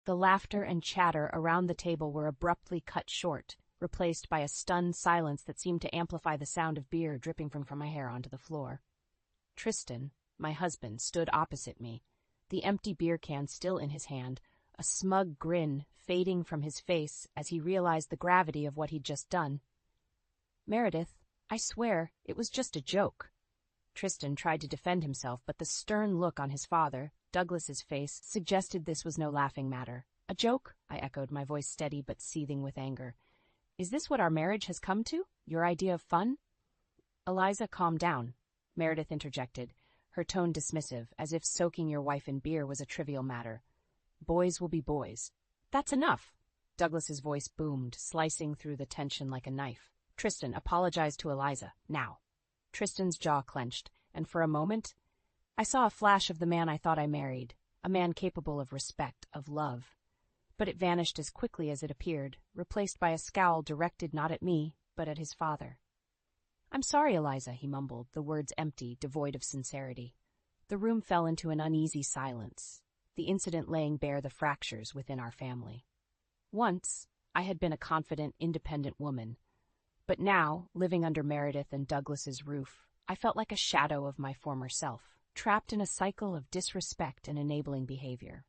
The laughter and chatter around the table were abruptly cut short, replaced by a stunned silence that seemed to amplify the sound of beer dripping from my hair onto the floor. Tristan, my husband, stood opposite me, the empty beer can still in his hand, a smug grin fading from his face as he realized the gravity of what he'd just done. "Meredith, I swear, it was just a joke." Tristan tried to defend himself, but the stern look on his father, Douglas's face, suggested this was no laughing matter. "A joke?" I echoed, my voice steady but seething with anger. "Is this what our marriage has come to? Your idea of fun?" "Eliza, calm down," Meredith interjected, her tone dismissive, as if soaking your wife in beer was a trivial matter. "Boys will be boys." "That's enough!" Douglas's voice boomed, slicing through the tension like a knife. "Tristan, apologize to Eliza, now." Tristan's jaw clenched, and for a moment, I saw a flash of the man I thought I married, a man capable of respect, of love. But it vanished as quickly as it appeared, replaced by a scowl directed not at me, but at his father. "I'm sorry, Eliza," he mumbled, the words empty, devoid of sincerity. The room fell into an uneasy silence, the incident laying bare the fractures within our family. Once, I had been a confident, independent woman, but now, living under Meredith and Douglas's roof, I felt like a shadow of my former self, trapped in a cycle of disrespect and enabling behavior.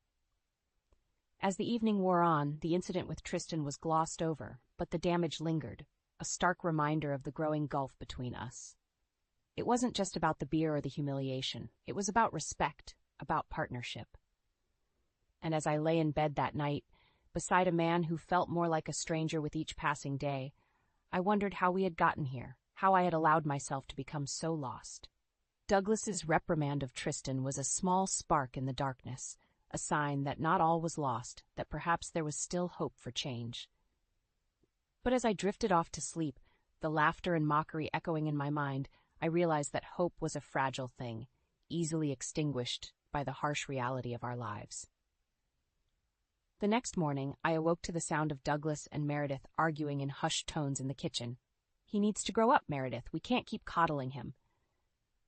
As the evening wore on, the incident with Tristan was glossed over, but the damage lingered, a stark reminder of the growing gulf between us. It wasn't just about the beer or the humiliation. It was about respect, about partnership. And as I lay in bed that night, beside a man who felt more like a stranger with each passing day, I wondered how we had gotten here, how I had allowed myself to become so lost. Douglas's reprimand of Tristan was a small spark in the darkness, a sign that not all was lost, that perhaps there was still hope for change. But as I drifted off to sleep, the laughter and mockery echoing in my mind, I realized that hope was a fragile thing, easily extinguished by the harsh reality of our lives. The next morning, I awoke to the sound of Douglas and Meredith arguing in hushed tones in the kitchen. "He needs to grow up, Meredith. We can't keep coddling him."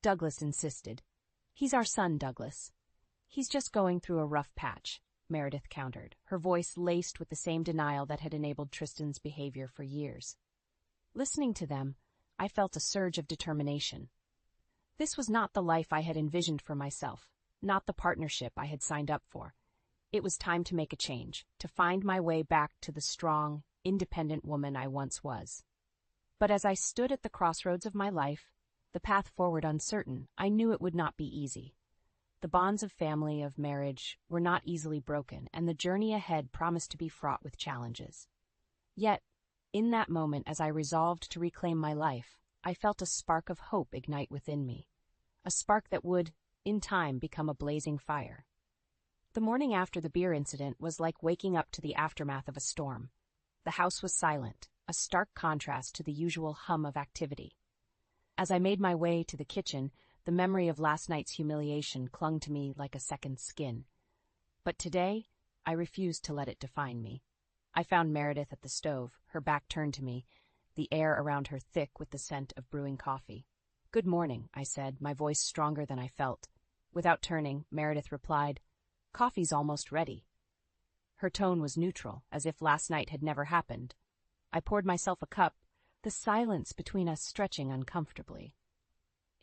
Douglas insisted. "He's our son, Douglas." "He's just going through a rough patch," Meredith countered, her voice laced with the same denial that had enabled Tristan's behavior for years. Listening to them, I felt a surge of determination. This was not the life I had envisioned for myself, not the partnership I had signed up for. It was time to make a change, to find my way back to the strong, independent woman I once was. But as I stood at the crossroads of my life, the path forward uncertain, I knew it would not be easy. The bonds of family, of marriage, were not easily broken, and the journey ahead promised to be fraught with challenges. Yet, in that moment, as I resolved to reclaim my life, I felt a spark of hope ignite within me, a spark that would, in time, become a blazing fire. The morning after the beer incident was like waking up to the aftermath of a storm. The house was silent, a stark contrast to the usual hum of activity. As I made my way to the kitchen, the memory of last night's humiliation clung to me like a second skin. But today, I refused to let it define me. I found Meredith at the stove, her back turned to me, the air around her thick with the scent of brewing coffee. "Good morning," I said, my voice stronger than I felt. Without turning, Meredith replied, "Coffee's almost ready." Her tone was neutral, as if last night had never happened. I poured myself a cup, the silence between us stretching uncomfortably.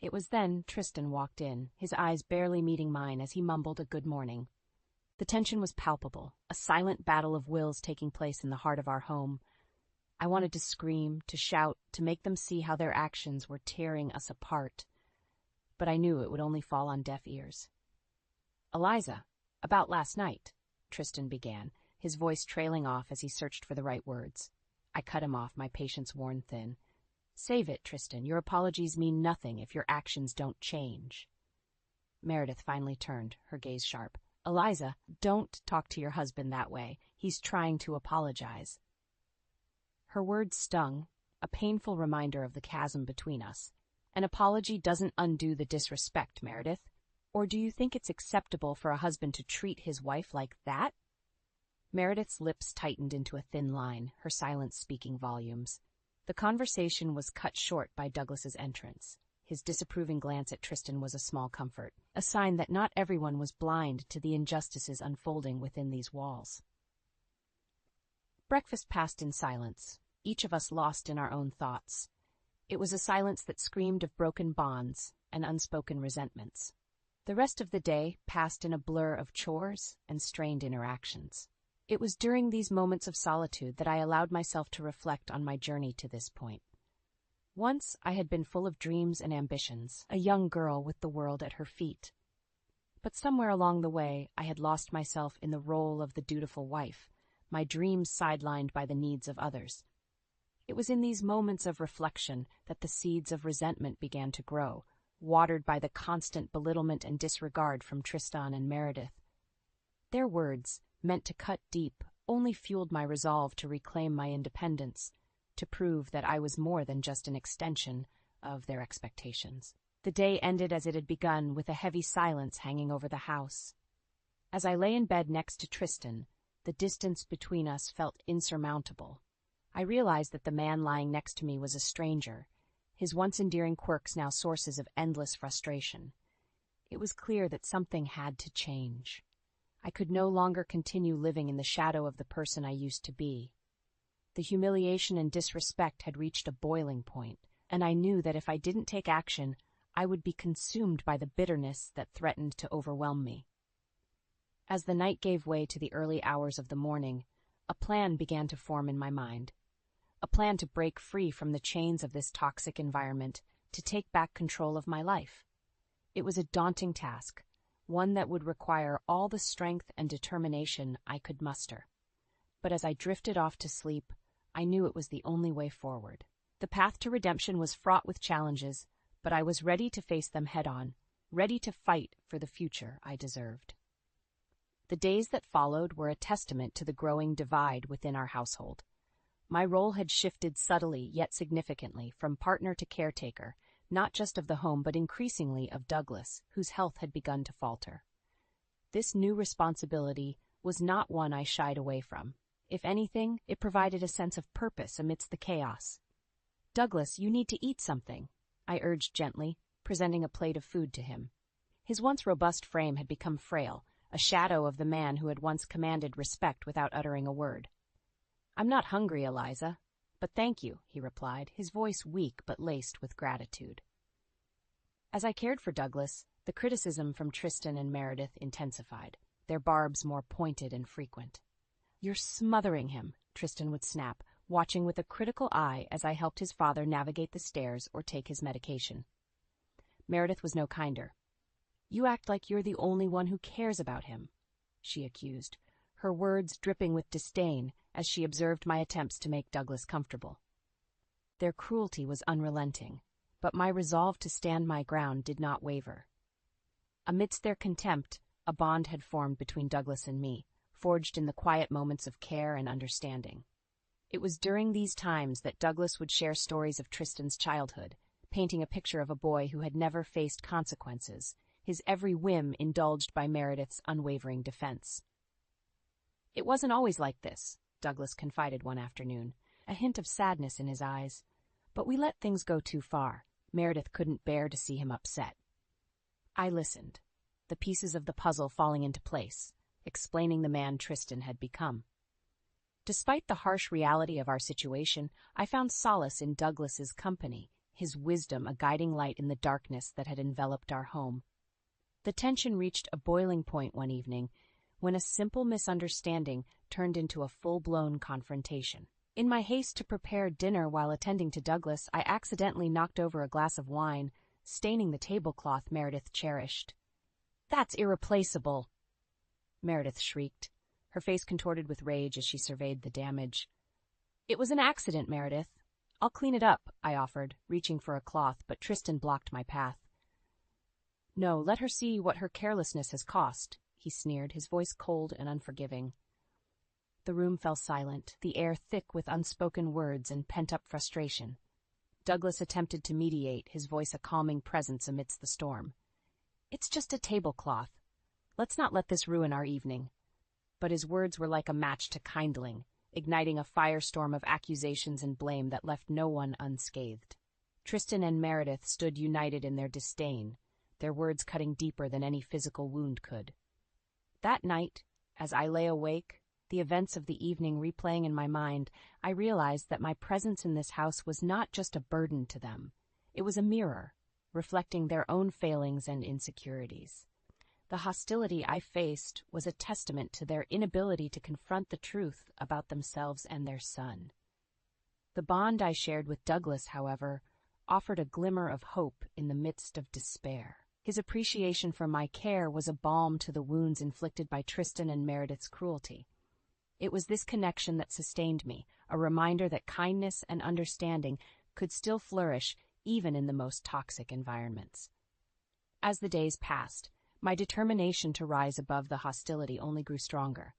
It was then Tristan walked in, his eyes barely meeting mine as he mumbled a good morning. The tension was palpable, a silent battle of wills taking place in the heart of our home. I wanted to scream, to shout, to make them see how their actions were tearing us apart. But I knew it would only fall on deaf ears. "Eliza, about last night," Tristan began, his voice trailing off as he searched for the right words. I cut him off, my patience worn thin. "Save it, Tristan. Your apologies mean nothing if your actions don't change." Meredith finally turned, her gaze sharp. "Eliza, don't talk to your husband that way. He's trying to apologize." Her words stung, a painful reminder of the chasm between us. "An apology doesn't undo the disrespect, Meredith. Or do you think it's acceptable for a husband to treat his wife like that?" Meredith's lips tightened into a thin line, her silence speaking volumes. The conversation was cut short by Douglas's entrance. His disapproving glance at Tristan was a small comfort, a sign that not everyone was blind to the injustices unfolding within these walls. Breakfast passed in silence, each of us lost in our own thoughts. It was a silence that screamed of broken bonds and unspoken resentments. The rest of the day passed in a blur of chores and strained interactions. It was during these moments of solitude that I allowed myself to reflect on my journey to this point. Once I had been full of dreams and ambitions, a young girl with the world at her feet. But somewhere along the way, I had lost myself in the role of the dutiful wife, my dreams sidelined by the needs of others. It was in these moments of reflection that the seeds of resentment began to grow, watered by the constant belittlement and disregard from Tristan and Meredith. Their words, meant to cut deep, only fueled my resolve to reclaim my independence, to prove that I was more than just an extension of their expectations. The day ended as it had begun, with a heavy silence hanging over the house. As I lay in bed next to Tristan, the distance between us felt insurmountable. I realized that the man lying next to me was a stranger, his once endearing quirks now sources of endless frustration. It was clear that something had to change. I could no longer continue living in the shadow of the person I used to be. The humiliation and disrespect had reached a boiling point, and I knew that if I didn't take action, I would be consumed by the bitterness that threatened to overwhelm me. As the night gave way to the early hours of the morning, a plan began to form in my mind. A plan to break free from the chains of this toxic environment, to take back control of my life. It was a daunting task, one that would require all the strength and determination I could muster. But as I drifted off to sleep, I knew it was the only way forward. The path to redemption was fraught with challenges, but I was ready to face them head-on, ready to fight for the future I deserved. The days that followed were a testament to the growing divide within our household. My role had shifted subtly yet significantly from partner to caretaker, not just of the home but increasingly of Douglas, whose health had begun to falter. This new responsibility was not one I shied away from. If anything, it provided a sense of purpose amidst the chaos. "Douglas, you need to eat something," I urged gently, presenting a plate of food to him. His once robust frame had become frail, a shadow of the man who had once commanded respect without uttering a word. "I'm not hungry, Eliza, but thank you," he replied, his voice weak but laced with gratitude. As I cared for Douglas, the criticism from Tristan and Meredith intensified, their barbs more pointed and frequent. "You're smothering him," Tristan would snap, watching with a critical eye as I helped his father navigate the stairs or take his medication. Meredith was no kinder. "You act like you're the only one who cares about him," she accused, her words dripping with disdain as she observed my attempts to make Douglas comfortable. Their cruelty was unrelenting, but my resolve to stand my ground did not waver. Amidst their contempt, a bond had formed between Douglas and me, forged in the quiet moments of care and understanding. It was during these times that Douglas would share stories of Tristan's childhood, painting a picture of a boy who had never faced consequences, his every whim indulged by Meredith's unwavering defense. "It wasn't always like this," Douglas confided one afternoon, a hint of sadness in his eyes. "But we let things go too far. Meredith couldn't bear to see him upset." I listened, the pieces of the puzzle falling into place, explaining the man Tristan had become. Despite the harsh reality of our situation, I found solace in Douglas's company, his wisdom a guiding light in the darkness that had enveloped our home. The tension reached a boiling point one evening when a simple misunderstanding turned into a full-blown confrontation. In my haste to prepare dinner while attending to Douglas, I accidentally knocked over a glass of wine, staining the tablecloth Meredith cherished. "That's irreplaceable!" Meredith shrieked, her face contorted with rage as she surveyed the damage. "It was an accident, Meredith. I'll clean it up," I offered, reaching for a cloth, but Tristan blocked my path. "No, let her see what her carelessness has cost," he sneered, his voice cold and unforgiving. The room fell silent, the air thick with unspoken words and pent-up frustration. Douglas attempted to mediate, his voice a calming presence amidst the storm. "It's just a tablecloth. Let's not let this ruin our evening." But his words were like a match to kindling, igniting a firestorm of accusations and blame that left no one unscathed. Tristan and Meredith stood united in their disdain, their words cutting deeper than any physical wound could. That night, as I lay awake, the events of the evening replaying in my mind, I realized that my presence in this house was not just a burden to them. It was a mirror, reflecting their own failings and insecurities. The hostility I faced was a testament to their inability to confront the truth about themselves and their son. The bond I shared with Douglas, however, offered a glimmer of hope in the midst of despair. His appreciation for my care was a balm to the wounds inflicted by Tristan and Meredith's cruelty. It was this connection that sustained me, a reminder that kindness and understanding could still flourish even in the most toxic environments. As the days passed, my determination to rise above the hostility only grew stronger.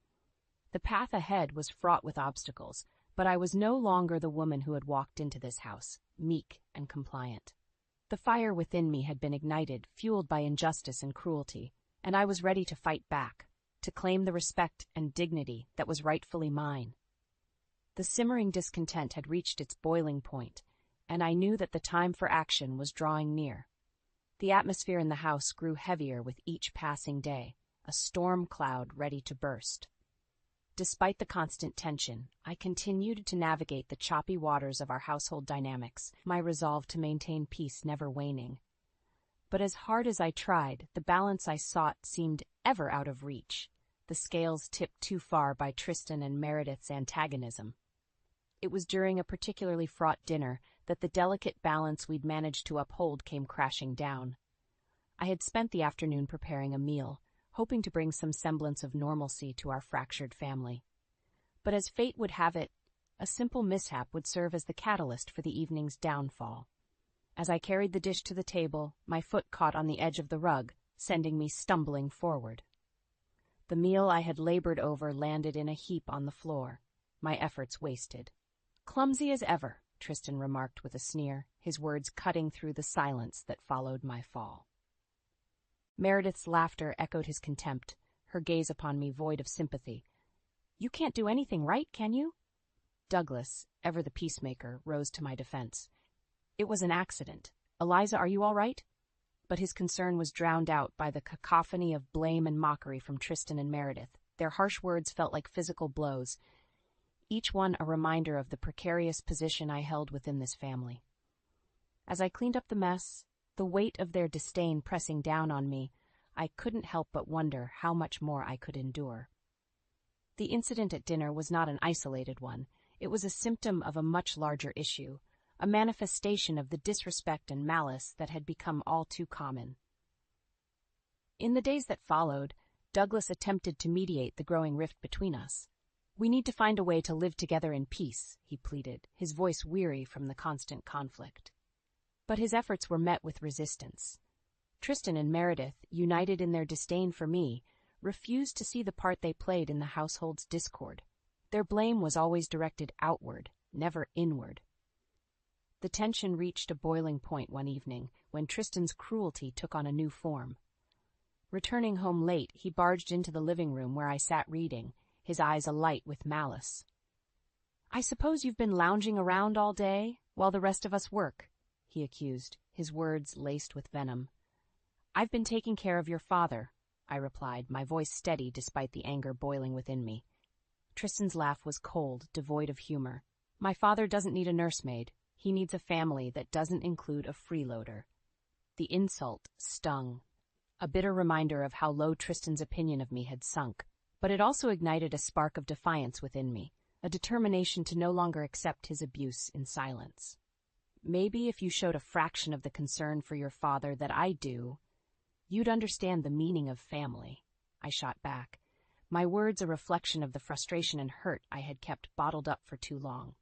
The path ahead was fraught with obstacles, but I was no longer the woman who had walked into this house, meek and compliant. The fire within me had been ignited, fueled by injustice and cruelty, and I was ready to fight back, to claim the respect and dignity that was rightfully mine. The simmering discontent had reached its boiling point, and I knew that the time for action was drawing near. The atmosphere in the house grew heavier with each passing day, a storm cloud ready to burst. Despite the constant tension, I continued to navigate the choppy waters of our household dynamics, my resolve to maintain peace never waning. But as hard as I tried, the balance I sought seemed ever out of reach, the scales tipped too far by Tristan and Meredith's antagonism. It was during a particularly fraught dinner that the delicate balance we'd managed to uphold came crashing down. I had spent the afternoon preparing a meal, hoping to bring some semblance of normalcy to our fractured family. But as fate would have it, a simple mishap would serve as the catalyst for the evening's downfall. As I carried the dish to the table, my foot caught on the edge of the rug, sending me stumbling forward. The meal I had labored over landed in a heap on the floor, my efforts wasted. "Clumsy as ever," Tristan remarked with a sneer, his words cutting through the silence that followed my fall. Meredith's laughter echoed his contempt, her gaze upon me void of sympathy. "You can't do anything right, can you?" Douglas, ever the peacemaker, rose to my defense. "It was an accident. Eliza, are you all right?" But his concern was drowned out by the cacophony of blame and mockery from Tristan and Meredith. Their harsh words felt like physical blows, each one a reminder of the precarious position I held within this family. As I cleaned up the mess, the weight of their disdain pressing down on me, I couldn't help but wonder how much more I could endure. The incident at dinner was not an isolated one. It was a symptom of a much larger issue, a manifestation of the disrespect and malice that had become all too common. In the days that followed, Douglas attempted to mediate the growing rift between us. "We need to find a way to live together in peace," he pleaded, his voice weary from the constant conflict. But his efforts were met with resistance. Tristan and Meredith, united in their disdain for me, refused to see the part they played in the household's discord. Their blame was always directed outward, never inward. The tension reached a boiling point one evening when Tristan's cruelty took on a new form. Returning home late, he barged into the living room where I sat reading, his eyes alight with malice. "I suppose you've been lounging around all day, while the rest of us work," he accused, his words laced with venom. "I've been taking care of your father," I replied, my voice steady despite the anger boiling within me. Tristan's laugh was cold, devoid of humor. "My father doesn't need a nursemaid. He needs a family that doesn't include a freeloader." The insult stung, a bitter reminder of how low Tristan's opinion of me had sunk. But it also ignited a spark of defiance within me, a determination to no longer accept his abuse in silence. "Maybe if you showed a fraction of the concern for your father that I do, you'd understand the meaning of family," I shot back, my words a reflection of the frustration and hurt I had kept bottled up for too long.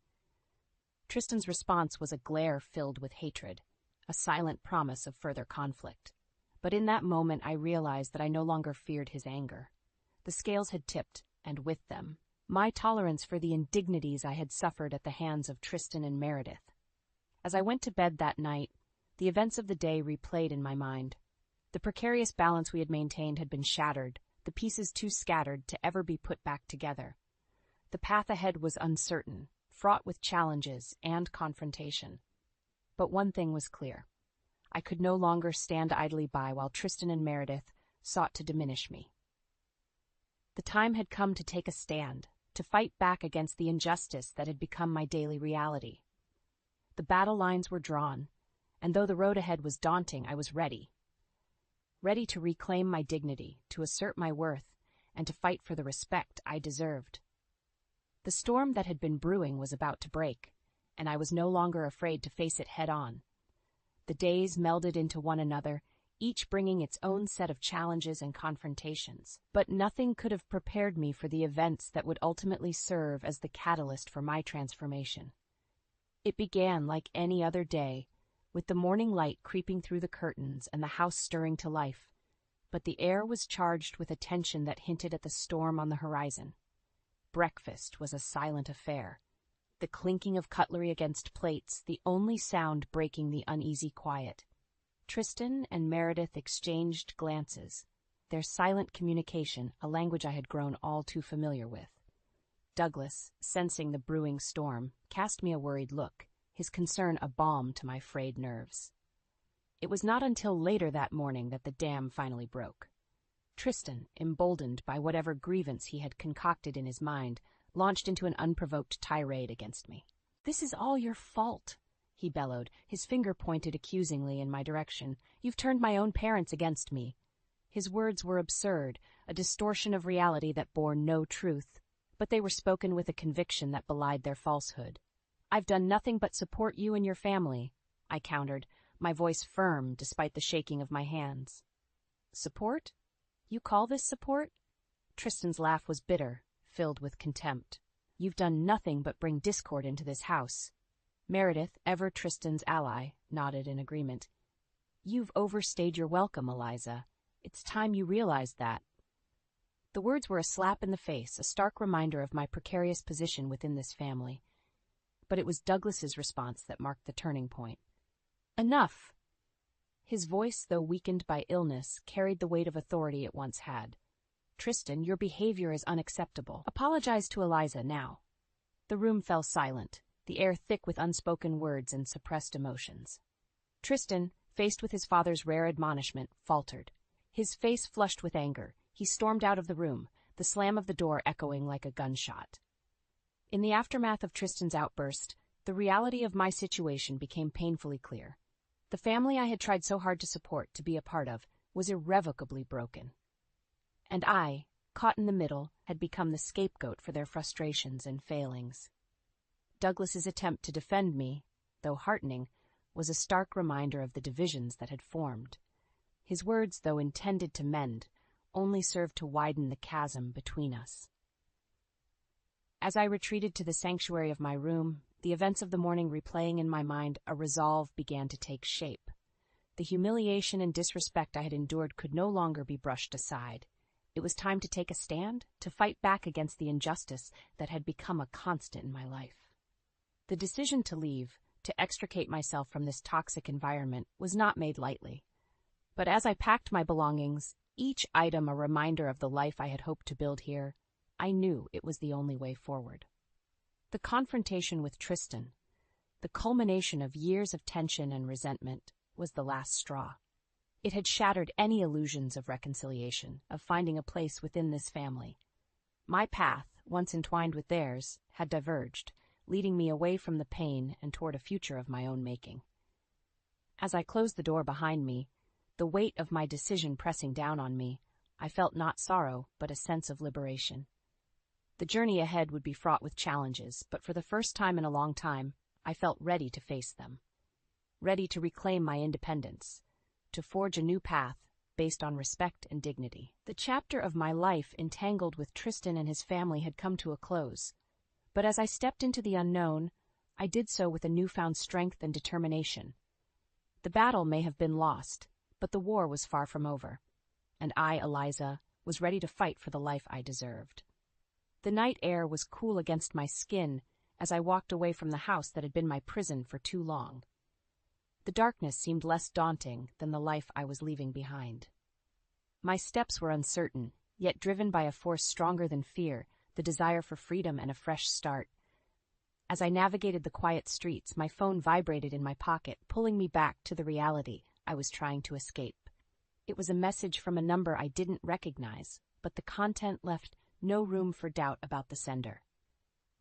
Tristan's response was a glare filled with hatred, a silent promise of further conflict. But in that moment I realized that I no longer feared his anger. The scales had tipped, and with them, my tolerance for the indignities I had suffered at the hands of Tristan and Meredith. As I went to bed that night, the events of the day replayed in my mind. The precarious balance we had maintained had been shattered, the pieces too scattered to ever be put back together. The path ahead was uncertain, fraught with challenges and confrontation. But one thing was clear. I could no longer stand idly by while Tristan and Meredith sought to diminish me. The time had come to take a stand, to fight back against the injustice that had become my daily reality. The battle lines were drawn, and though the road ahead was daunting, I was ready. Ready to reclaim my dignity, to assert my worth, and to fight for the respect I deserved. The storm that had been brewing was about to break, and I was no longer afraid to face it head-on. The days melded into one another, each bringing its own set of challenges and confrontations. But nothing could have prepared me for the events that would ultimately serve as the catalyst for my transformation. It began like any other day, with the morning light creeping through the curtains and the house stirring to life, but the air was charged with a tension that hinted at the storm on the horizon. Breakfast was a silent affair, the clinking of cutlery against plates, the only sound breaking the uneasy quiet. Tristan and Meredith exchanged glances, their silent communication a language I had grown all too familiar with. Douglas, sensing the brewing storm, cast me a worried look, his concern a balm to my frayed nerves. It was not until later that morning that the dam finally broke. Tristan, emboldened by whatever grievance he had concocted in his mind, launched into an unprovoked tirade against me. "This is all your fault," he bellowed, his finger pointed accusingly in my direction. "You've turned my own parents against me." His words were absurd, a distortion of reality that bore no truth, but they were spoken with a conviction that belied their falsehood. "I've done nothing but support you and your family," I countered, my voice firm despite the shaking of my hands. "Support? You call this support?" Tristan's laugh was bitter, filled with contempt. "You've done nothing but bring discord into this house." Meredith, ever Tristan's ally, nodded in agreement. "You've overstayed your welcome, Eliza. It's time you realized that." The words were a slap in the face, a stark reminder of my precarious position within this family. But it was Douglas's response that marked the turning point. "Enough!" His voice, though weakened by illness, carried the weight of authority it once had. "Tristan, your behavior is unacceptable. Apologize to Eliza now." The room fell silent, the air thick with unspoken words and suppressed emotions. Tristan, faced with his father's rare admonishment, faltered. His face flushed with anger, he stormed out of the room, the slam of the door echoing like a gunshot. In the aftermath of Tristan's outburst, the reality of my situation became painfully clear. The family I had tried so hard to support, to be a part of, was irrevocably broken. And I, caught in the middle, had become the scapegoat for their frustrations and failings. Douglas's attempt to defend me, though heartening, was a stark reminder of the divisions that had formed. His words, though intended to mend, only served to widen the chasm between us. As I retreated to the sanctuary of my room, the events of the morning replaying in my mind, a resolve began to take shape. The humiliation and disrespect I had endured could no longer be brushed aside. It was time to take a stand, to fight back against the injustice that had become a constant in my life. The decision to leave, to extricate myself from this toxic environment, was not made lightly. But as I packed my belongings, each item a reminder of the life I had hoped to build here, I knew it was the only way forward. The confrontation with Tristan, the culmination of years of tension and resentment, was the last straw. It had shattered any illusions of reconciliation, of finding a place within this family. My path, once entwined with theirs, had diverged, leading me away from the pain and toward a future of my own making. As I closed the door behind me, the weight of my decision pressing down on me, I felt not sorrow, but a sense of liberation. The journey ahead would be fraught with challenges, but for the first time in a long time, I felt ready to face them. Ready to reclaim my independence, to forge a new path based on respect and dignity. The chapter of my life entangled with Tristan and his family had come to a close, but as I stepped into the unknown, I did so with a newfound strength and determination. The battle may have been lost, but the war was far from over, and I, Eliza, was ready to fight for the life I deserved. The night air was cool against my skin as I walked away from the house that had been my prison for too long. The darkness seemed less daunting than the life I was leaving behind. My steps were uncertain, yet driven by a force stronger than fear, the desire for freedom and a fresh start. As I navigated the quiet streets, my phone vibrated in my pocket, pulling me back to the reality I was trying to escape. It was a message from a number I didn't recognize, but the content left no room for doubt about the sender.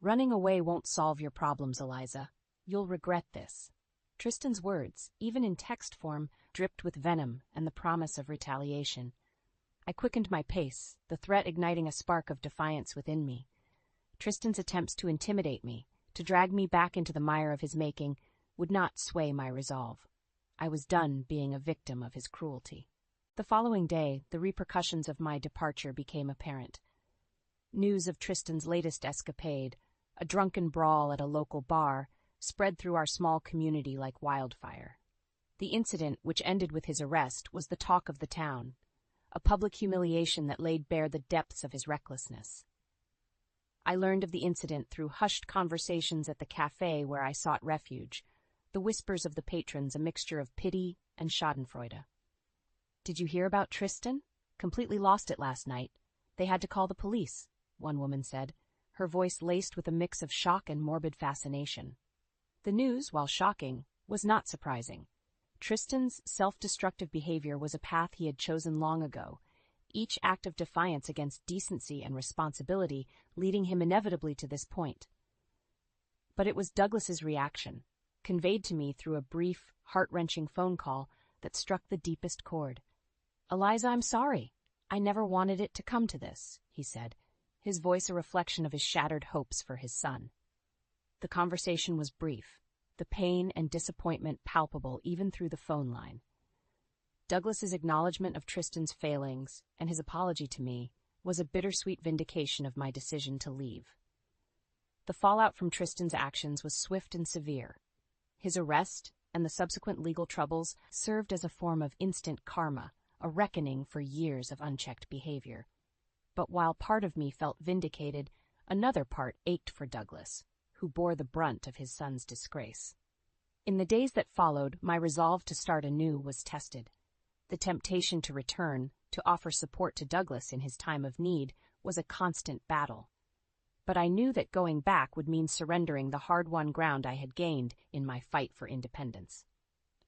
Running away won't solve your problems, Eliza. You'll regret this. Tristan's words, even in text form, dripped with venom and the promise of retaliation. I quickened my pace, the threat igniting a spark of defiance within me. Tristan's attempts to intimidate me, to drag me back into the mire of his making, would not sway my resolve. I was done being a victim of his cruelty. The following day, the repercussions of my departure became apparent. News of Tristan's latest escapade, a drunken brawl at a local bar, spread through our small community like wildfire. The incident, which ended with his arrest, was the talk of the town, a public humiliation that laid bare the depths of his recklessness. I learned of the incident through hushed conversations at the cafe where I sought refuge, the whispers of the patrons a mixture of pity and schadenfreude. "Did you hear about Tristan? Completely lost it last night. They had to call the police," one woman said, her voice laced with a mix of shock and morbid fascination. The news, while shocking, was not surprising. Tristan's self-destructive behavior was a path he had chosen long ago, each act of defiance against decency and responsibility leading him inevitably to this point. But it was Douglas's reaction, conveyed to me through a brief, heart-wrenching phone call, that struck the deepest chord. "Eliza, I'm sorry. I never wanted it to come to this," he said, his voice a reflection of his shattered hopes for his son. The conversation was brief, the pain and disappointment palpable even through the phone line. Douglas's acknowledgement of Tristan's failings and his apology to me was a bittersweet vindication of my decision to leave. The fallout from Tristan's actions was swift and severe. His arrest and the subsequent legal troubles served as a form of instant karma, a reckoning for years of unchecked behavior. But while part of me felt vindicated, another part ached for Douglas, who bore the brunt of his son's disgrace. In the days that followed, my resolve to start anew was tested. The temptation to return, to offer support to Douglas in his time of need, was a constant battle. But I knew that going back would mean surrendering the hard-won ground I had gained in my fight for independence.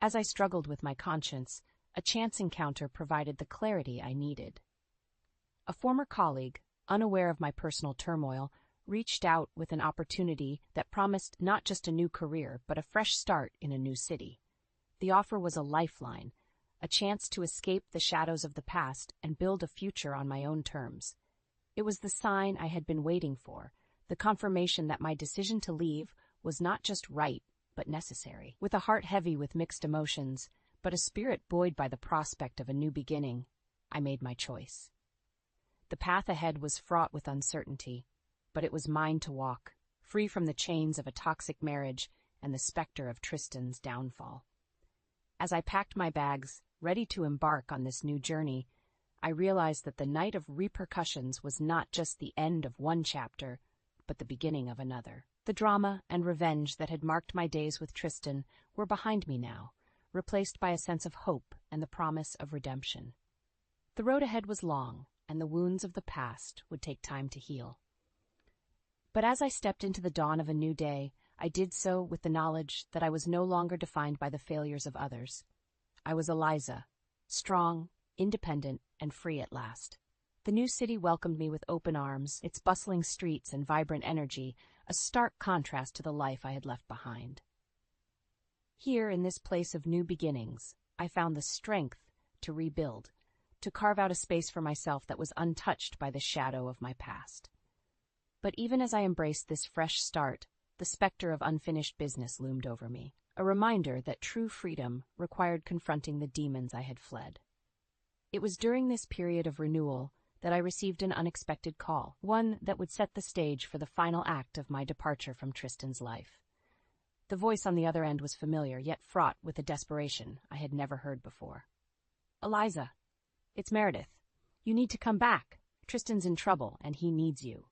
As I struggled with my conscience, a chance encounter provided the clarity I needed. A former colleague, unaware of my personal turmoil, reached out with an opportunity that promised not just a new career, but a fresh start in a new city. The offer was a lifeline, a chance to escape the shadows of the past and build a future on my own terms. It was the sign I had been waiting for, the confirmation that my decision to leave was not just right, but necessary. With a heart heavy with mixed emotions, but a spirit buoyed by the prospect of a new beginning, I made my choice. The path ahead was fraught with uncertainty, but it was mine to walk, free from the chains of a toxic marriage and the specter of Tristan's downfall. As I packed my bags, ready to embark on this new journey, I realized that the night of repercussions was not just the end of one chapter, but the beginning of another. The drama and revenge that had marked my days with Tristan were behind me now, replaced by a sense of hope and the promise of redemption. The road ahead was long, and the wounds of the past would take time to heal. But as I stepped into the dawn of a new day, I did so with the knowledge that I was no longer defined by the failures of others. I was Eliza, strong, independent, and free at last. The new city welcomed me with open arms, its bustling streets and vibrant energy, a stark contrast to the life I had left behind. Here, in this place of new beginnings, I found the strength to rebuild, to carve out a space for myself that was untouched by the shadow of my past. But even as I embraced this fresh start, the specter of unfinished business loomed over me, a reminder that true freedom required confronting the demons I had fled. It was during this period of renewal that I received an unexpected call, one that would set the stage for the final act of my departure from Tristan's life. The voice on the other end was familiar, yet fraught with a desperation I had never heard before. "Eliza, it's Meredith. You need to come back. Tristan's in trouble, and he needs you."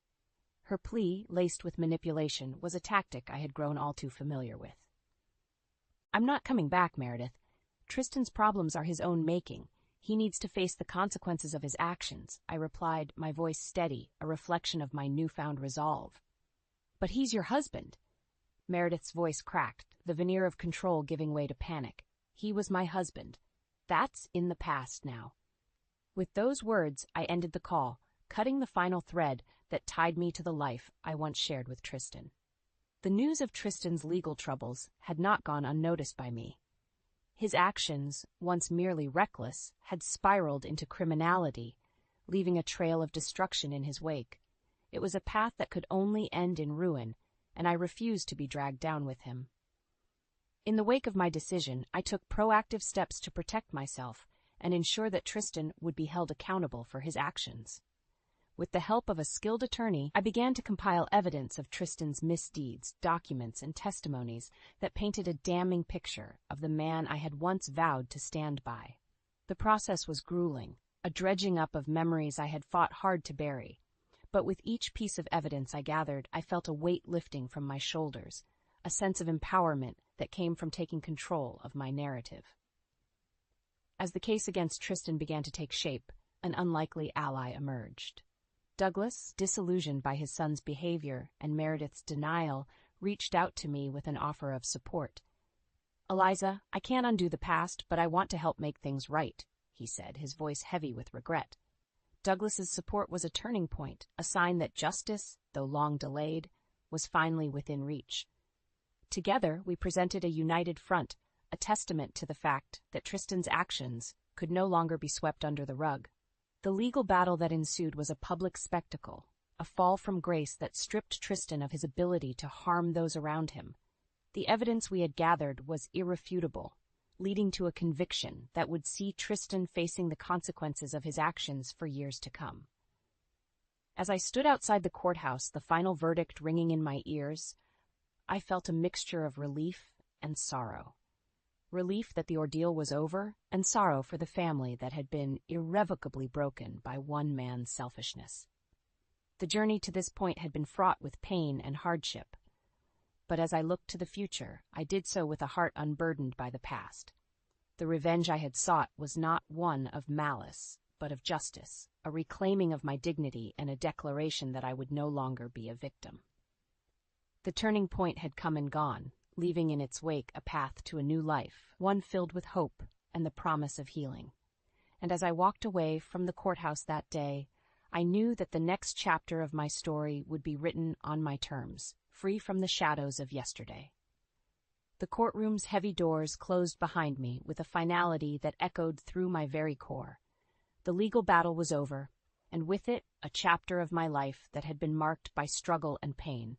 Her plea, laced with manipulation, was a tactic I had grown all too familiar with. "I'm not coming back, Meredith. Tristan's problems are his own making. He needs to face the consequences of his actions," I replied, my voice steady, a reflection of my newfound resolve. "But he's your husband." Meredith's voice cracked, the veneer of control giving way to panic. "He was my husband. That's in the past now." With those words, I ended the call, cutting the final thread that tied me to the life I once shared with Tristan. The news of Tristan's legal troubles had not gone unnoticed by me. His actions, once merely reckless, had spiraled into criminality, leaving a trail of destruction in his wake. It was a path that could only end in ruin, and I refused to be dragged down with him. In the wake of my decision, I took proactive steps to protect myself and ensure that Tristan would be held accountable for his actions. With the help of a skilled attorney, I began to compile evidence of Tristan's misdeeds, documents, and testimonies that painted a damning picture of the man I had once vowed to stand by. The process was grueling, a dredging up of memories I had fought hard to bury. But with each piece of evidence I gathered, I felt a weight lifting from my shoulders, a sense of empowerment that came from taking control of my narrative. As the case against Tristan began to take shape, an unlikely ally emerged. Douglas, disillusioned by his son's behavior and Meredith's denial, reached out to me with an offer of support. "Eliza, I can't undo the past, but I want to help make things right," he said, his voice heavy with regret. Douglas's support was a turning point, a sign that justice, though long delayed, was finally within reach. Together, we presented a united front, a testament to the fact that Tristan's actions could no longer be swept under the rug. The legal battle that ensued was a public spectacle, a fall from grace that stripped Tristan of his ability to harm those around him. The evidence we had gathered was irrefutable, leading to a conviction that would see Tristan facing the consequences of his actions for years to come. As I stood outside the courthouse, the final verdict ringing in my ears, I felt a mixture of relief and sorrow. Relief that the ordeal was over, and sorrow for the family that had been irrevocably broken by one man's selfishness. The journey to this point had been fraught with pain and hardship, but as I looked to the future, I did so with a heart unburdened by the past. The revenge I had sought was not one of malice, but of justice, a reclaiming of my dignity and a declaration that I would no longer be a victim. The turning point had come and gone, leaving in its wake a path to a new life, one filled with hope and the promise of healing. And as I walked away from the courthouse that day, I knew that the next chapter of my story would be written on my terms, free from the shadows of yesterday. The courtroom's heavy doors closed behind me with a finality that echoed through my very core. The legal battle was over, and with it, a chapter of my life that had been marked by struggle and pain.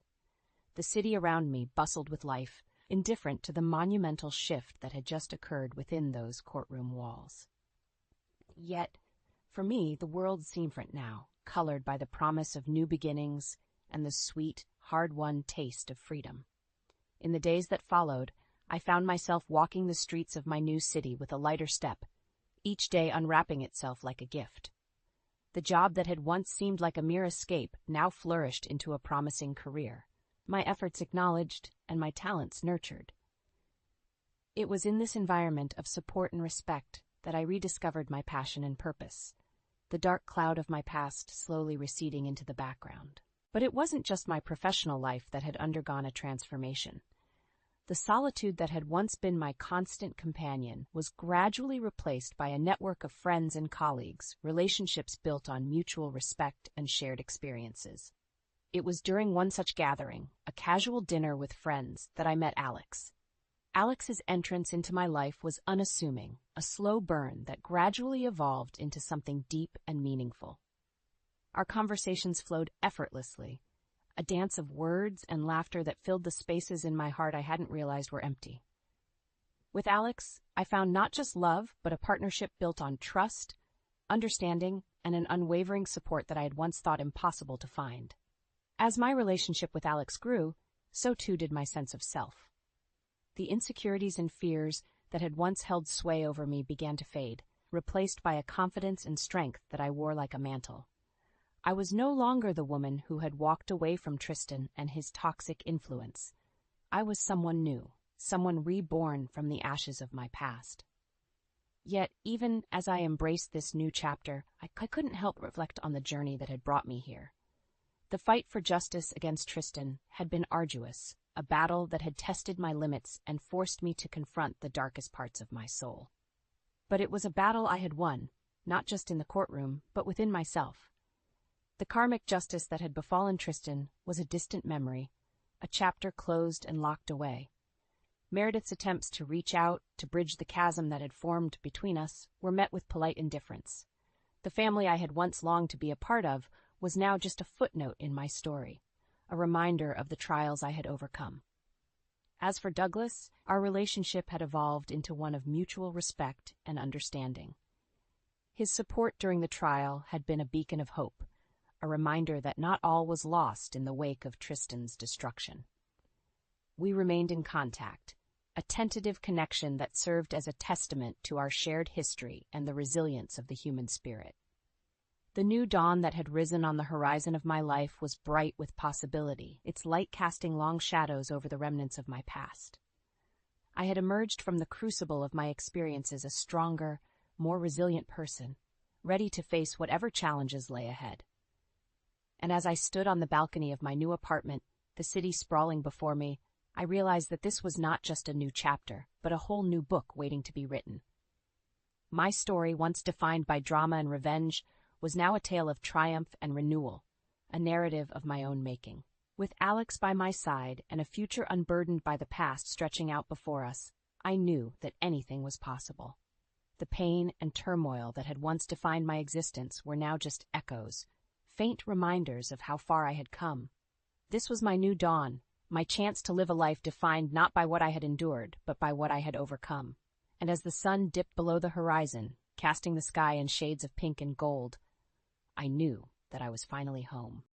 The city around me bustled with life, indifferent to the monumental shift that had just occurred within those courtroom walls. Yet, for me, the world seemed different now, colored by the promise of new beginnings and the sweet, hard-won taste of freedom. In the days that followed, I found myself walking the streets of my new city with a lighter step, each day unwrapping itself like a gift. The job that had once seemed like a mere escape now flourished into a promising career, my efforts acknowledged and my talents nurtured. It was in this environment of support and respect that I rediscovered my passion and purpose, the dark cloud of my past slowly receding into the background. But it wasn't just my professional life that had undergone a transformation. The solitude that had once been my constant companion was gradually replaced by a network of friends and colleagues, relationships built on mutual respect and shared experiences. It was during one such gathering, a casual dinner with friends, that I met Alex. Alex's entrance into my life was unassuming, a slow burn that gradually evolved into something deep and meaningful. Our conversations flowed effortlessly, a dance of words and laughter that filled the spaces in my heart I hadn't realized were empty. With Alex, I found not just love, but a partnership built on trust, understanding, and an unwavering support that I had once thought impossible to find. As my relationship with Alex grew, so too did my sense of self. The insecurities and fears that had once held sway over me began to fade, replaced by a confidence and strength that I wore like a mantle. I was no longer the woman who had walked away from Tristan and his toxic influence. I was someone new, someone reborn from the ashes of my past. Yet, even as I embraced this new chapter, I couldn't help but reflect on the journey that had brought me here. The fight for justice against Tristan had been arduous, a battle that had tested my limits and forced me to confront the darkest parts of my soul. But it was a battle I had won, not just in the courtroom, but within myself. The karmic justice that had befallen Tristan was a distant memory, a chapter closed and locked away. Meredith's attempts to reach out, to bridge the chasm that had formed between us, were met with polite indifference. The family I had once longed to be a part of was now just a footnote in my story, a reminder of the trials I had overcome. As for Douglas, our relationship had evolved into one of mutual respect and understanding. His support during the trial had been a beacon of hope, a reminder that not all was lost in the wake of Tristan's destruction. We remained in contact, a tentative connection that served as a testament to our shared history and the resilience of the human spirit. The new dawn that had risen on the horizon of my life was bright with possibility, its light casting long shadows over the remnants of my past. I had emerged from the crucible of my experiences a stronger, more resilient person, ready to face whatever challenges lay ahead. And as I stood on the balcony of my new apartment, the city sprawling before me, I realized that this was not just a new chapter, but a whole new book waiting to be written. My story, once defined by drama and revenge, was now a tale of triumph and renewal, a narrative of my own making. With Alex by my side and a future unburdened by the past stretching out before us, I knew that anything was possible. The pain and turmoil that had once defined my existence were now just echoes, faint reminders of how far I had come. This was my new dawn, my chance to live a life defined not by what I had endured, but by what I had overcome. And as the sun dipped below the horizon, casting the sky in shades of pink and gold, I knew that I was finally home.